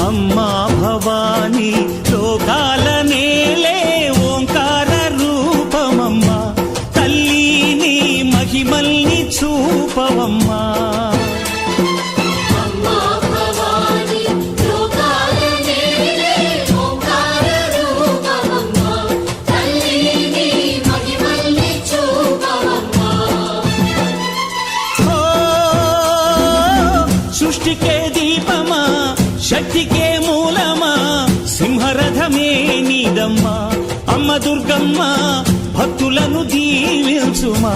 అమ్మా భవానీ లోకాల నేలే ఓంకార రూపమమ్మా తల్లి మహిమల్ని చూపవమ్మా సృష్టికే దీపమా శక్తికే మూలమా సింహరథమే నీదమ్మా అమ్మ దుర్గమ్మ భక్తులను దీవించుమా